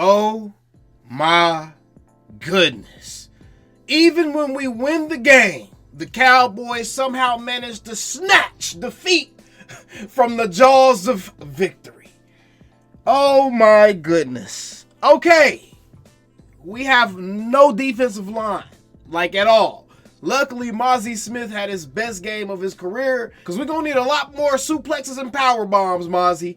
Oh my goodness. Even when we win the game, the Cowboys somehow managed to snatch defeat from the jaws of victory. Oh my goodness. Okay. We have no defensive line, like at all. Luckily, Mozzie Smith had his best game of his career, because we're going to need a lot more suplexes and power bombs, Mozzie.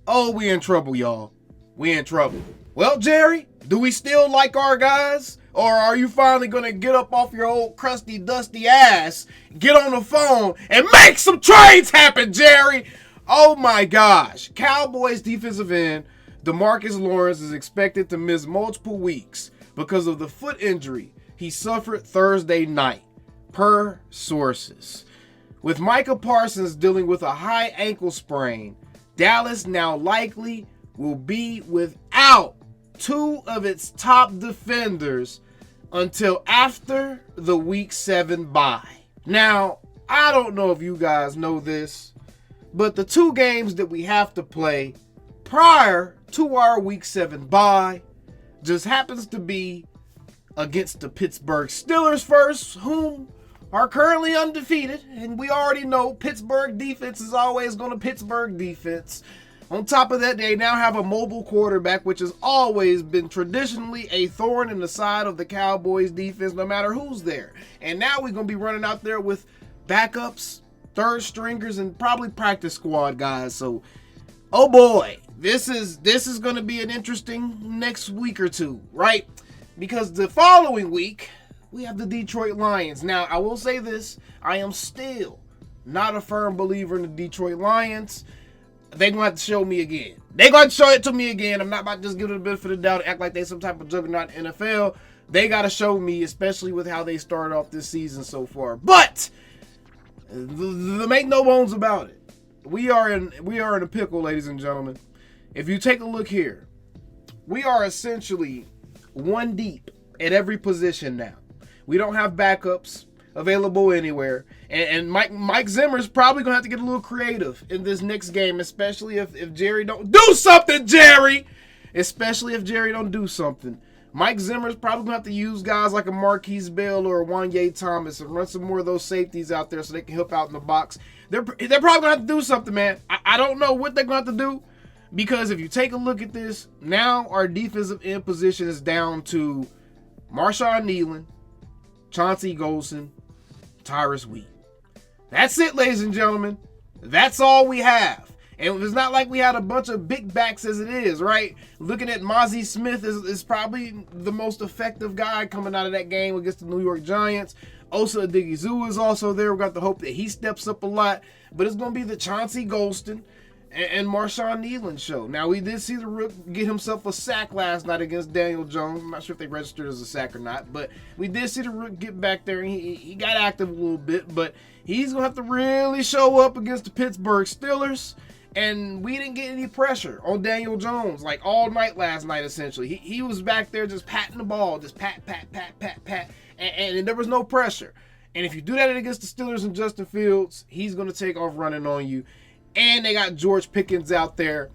Oh, we in trouble, y'all. We in trouble. Well, Jerry, do we still like our guys? Or are you finally going to get up off your old crusty, dusty ass, get on the phone, and make some trades happen, Jerry? Oh my gosh. Cowboys defensive end Demarcus Lawrence is expected to miss multiple weeks because of the foot injury he suffered Thursday night, per sources. With Micah Parsons dealing with a high ankle sprain, Dallas now likely will be without two of its top defenders until after the Week 7 bye. Now, I don't know if you guys know this, but the two games that we have to play prior to our Week 7 bye just happens to be against the Pittsburgh Steelers first, whom are currently undefeated, and we already know Pittsburgh defense is always going to Pittsburgh defense. On top of that, they now have a mobile quarterback, which has always been traditionally a thorn in the side of the Cowboys defense, no matter who's there. And now we're going to be running out there with backups, third stringers, and probably practice squad guys. So, oh boy, this is going to be an interesting next week or two, right? Because the following week, we have the Detroit Lions. Now, I will say this. I am still not a firm believer in the Detroit Lions. They're going to have to show me again. They're going to show it to me again. I'm not about to just give it a benefit of the doubt and act like they're some type of juggernaut in the NFL. They got to show me, especially with how they started off this season so far. But, make no bones about it. We are in a pickle, ladies and gentlemen. If you take a look here, we are essentially one deep at every position now. We don't have backups available anywhere. And Mike Zimmer's probably going to have to get a little creative in this next game, especially if Jerry don't do something, Jerry! Especially if Jerry don't do something. Mike Zimmer's probably going to have to use guys like a Marquise Bell or a Wanye Thomas and run some more of those safeties out there so they can help out in the box. They're probably going to have to do something, man. I don't know what they're going to have to do, because if you take a look at this, now our defensive end position is down to Marshawn Nealon, Chauncey Golson, Tyrus Wheat. That's it, ladies and gentlemen. That's all we have. And it's not like we had a bunch of big backs as it is, right? Looking at Mozzie Smith is probably the most effective guy coming out of that game against the New York Giants. Osa Odighizuwa is also there. We've got to hope that he steps up a lot. But it's going to be the Chauncey Golston and Marshawn Nealon show. Now, we did see the Rook get himself a sack last night against Daniel Jones. I'm not sure if they registered as a sack or not, but we did see the Rook get back there, and he got active a little bit, but he's going to have to really show up against the Pittsburgh Steelers, and we didn't get any pressure on Daniel Jones, like all night last night, essentially. He was back there just patting the ball, just pat, and there was no pressure. And if you do that against the Steelers and Justin Fields, he's going to take off running on you. And they got George Pickens out there.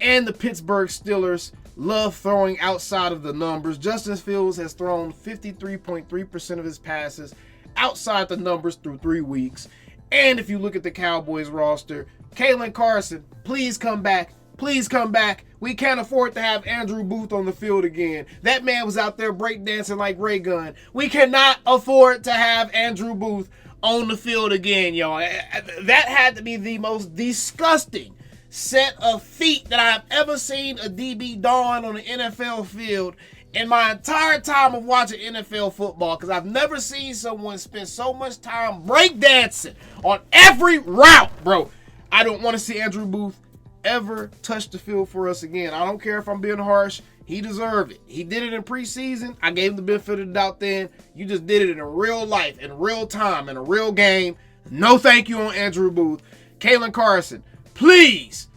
And the Pittsburgh Steelers love throwing outside of the numbers. Justin Fields has thrown 53.3% of his passes outside the numbers through 3 weeks. And if you look at the Cowboys roster, Kalen Carson, please come back. Please come back. We can't afford to have Andrew Booth on the field again. That man was out there breakdancing like Ray Gunn. We cannot afford to have Andrew Booth on the field again, y'all. That had to be the most disgusting set of feet that I've ever seen a DB don on an NFL field in my entire time of watching NFL football, because I've never seen someone spend so much time breakdancing on every route, bro. I don't want to see Andrew Booth ever touch the field for us again. I don't care if I'm being harsh. He deserved it. He did it in preseason. I gave him the benefit of the doubt then. You just did it in a real life, in real time, in a real game. No thank you on Andrew Booth. Kalen Carson, please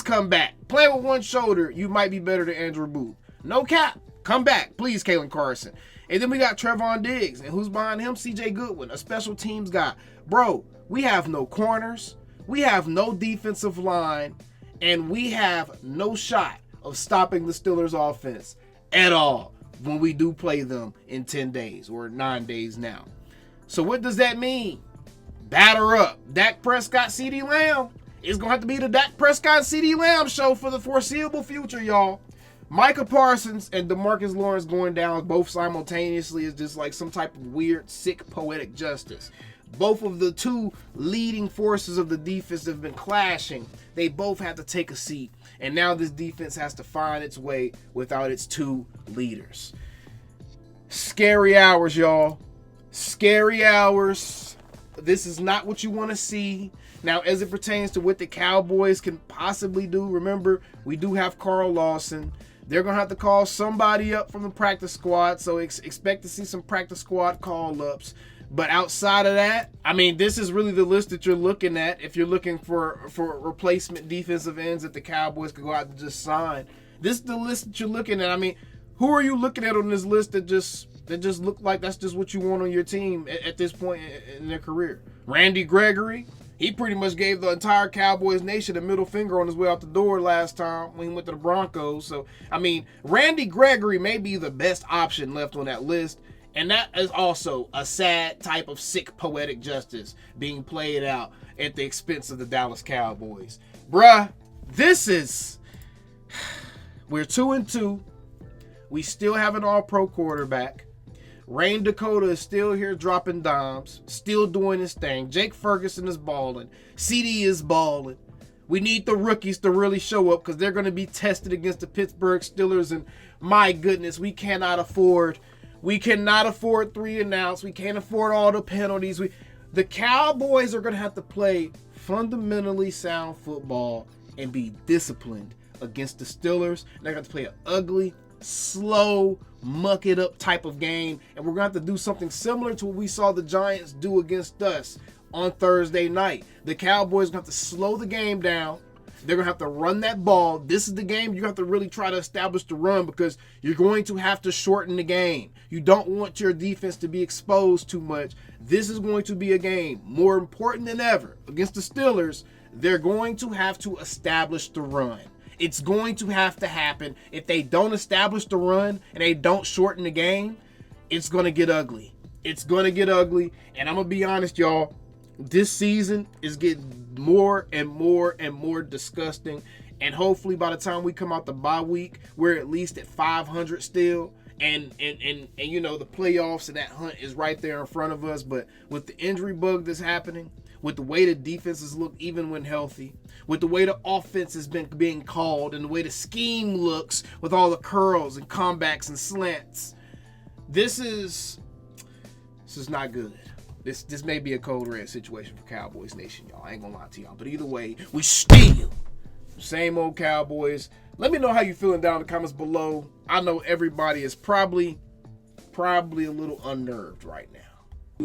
come back. Playing with one shoulder, you might be better than Andrew Booth. No cap. Come back, please, Kalen Carson. And then we got Trevon Diggs. And who's behind him? CJ Goodwin, a special teams guy. Bro, we have no corners. We have no defensive line. And we have no shot of stopping the Steelers offense at all when we do play them in 10 days or 9 days now. So what does that mean? Batter up. Dak Prescott, CeeDee Lamb. It's going to have to be the Dak Prescott, CeeDee Lamb show for the foreseeable future, y'all. Micah Parsons and Demarcus Lawrence going down both simultaneously is just like some type of weird, sick, poetic justice. Both of the two leading forces of the defense have been clashing. They both have to take a seat. And now this defense has to find its way without its two leaders. Scary hours, y'all. Scary hours. This is not what you want to see. Now, as it pertains to what the Cowboys can possibly do, remember, we do have Carl Lawson. They're going to have to call somebody up from the practice squad, so expect to see some practice squad call-ups. But outside of that, I mean, this is really the list that you're looking at if you're looking for replacement defensive ends that the Cowboys could go out and just sign. This is the list that you're looking at. I mean, who are you looking at on this list that just look like that's just what you want on your team at this point in their career? Randy Gregory. He pretty much gave the entire Cowboys nation a middle finger on his way out the door last time when he went to the Broncos. So, I mean, Randy Gregory may be the best option left on that list. And that is also a sad type of sick poetic justice being played out at the expense of the Dallas Cowboys. Bruh, we're 2-2. We still have an all-pro quarterback. Rain Dakota is still here dropping dimes, still doing his thing. Jake Ferguson is balling. CD is balling. We need the rookies to really show up because they're going to be tested against the Pittsburgh Steelers. And my goodness, we cannot afford 3 and outs. We can't afford all the penalties. The Cowboys are going to have to play fundamentally sound football and be disciplined against the Steelers. They're going to play an ugly, slow, muck it up type of game, and we're going to have to do something similar to what we saw the Giants do against us on Thursday night. The Cowboys are going to have to slow the game down. They're going to have to run that ball. This is the game you have to really try to establish the run because you're going to have to shorten the game. You don't want your defense to be exposed too much. This is going to be a game more important than ever against the Steelers. They're going to have to establish the run. It's going to have to happen. If they don't establish the run and they don't shorten the game, it's going to get ugly. It's going to get ugly. And I'm going to be honest, y'all. This season is getting more and more and more disgusting. And hopefully by the time we come out the bye week, we're at least at 500 still. And you know, the playoffs and that hunt is right there in front of us. But with the injury bug that's happening, with the way the defenses look even when healthy, with the way the offense has been being called, and the way the scheme looks with all the curls and comebacks and slants, this is not good. This may be a code red situation for Cowboys Nation, y'all. I ain't gonna lie to y'all. But either way, we still same old Cowboys. Let me know how you feeling down in the comments below. I know everybody is probably a little unnerved right now.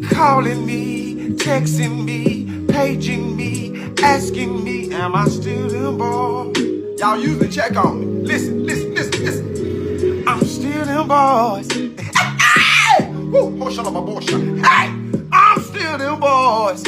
Calling me, texting me, paging me, asking me, am I still in ball? Y'all usually check on me. Listen. I'm still in boys. Hey! Woo! Hey! I'm still in boys.